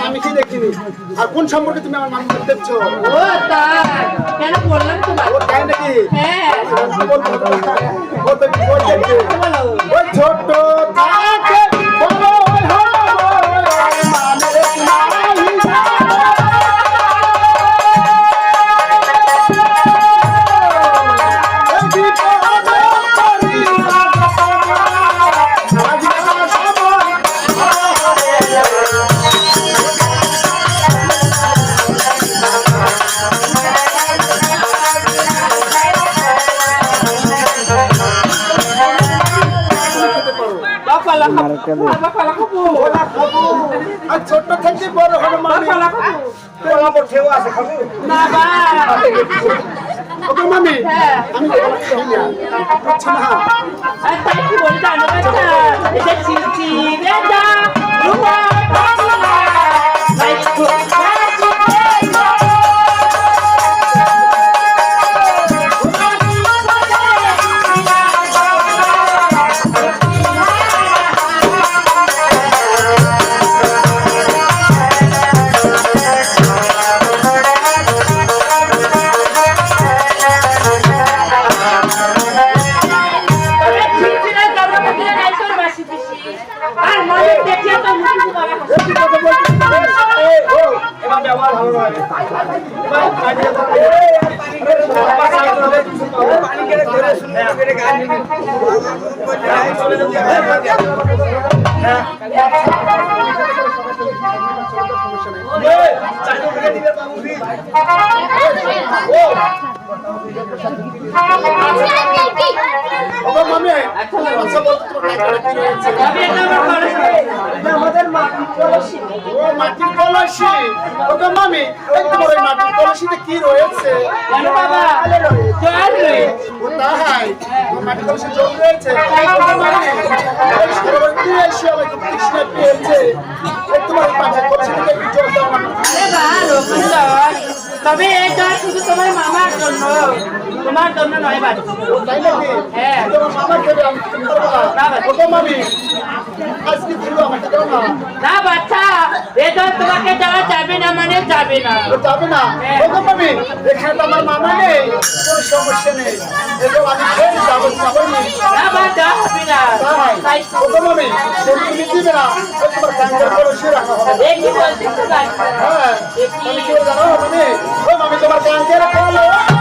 আমি দেখিনি আর কোন সম্পর্কে তুমি আমার মামি দেখছো? ও তাই কেন বললাম তো ও তাই নাকি? হ্যাঁ ওই ছোট থাকে বড় হয় মানের ছোট্ট থেকে বড় হলো মামি আছে খাবো না ওকে মামি আমি আচ্ছা না তাই কি বলি জানো বাচ্চা এটা চিলচি রে দা রুমা ভাই আমাদের মাটির কলসি ও মাটির কলসি ওকে মামি একটু বড় মাটির কলসিতে কি রয়েছে বাবা জল রয়েছে ও তাই মাটির কলসি জল রয়েছে ওই সরবর্তী এসে আমাকে কৃষ্ণ পেয়েছে তোমার মাটির কলসি থেকে একটু জল দাও ভালো তবে এটা শুধু তোমার মামার জন্য তোমার জন্য নয় বাড়ি তাই নাকি হ্যাঁ তোমার মামার দেবে আমি কি করবো ওকে মামি আজকে ছিল আমাকে দাও না না বাচ্চা এটা তোমাকে দেওয়া যাবে না মানে যাবে না যাবে না ওকে মামি এখানে তো আমার মামা নেই কোনো সমস্যা নেই এগুলো আমি ফের যাবো না বাচ্চা হবে না তাই ওকে মামি তুমি দিবে না তোমার ব্যাংকের কলসি রাখা হবে কি বলছিস হ্যাঁ কি জানো মামি ও মামি তোমার ব্যাংকের কলসি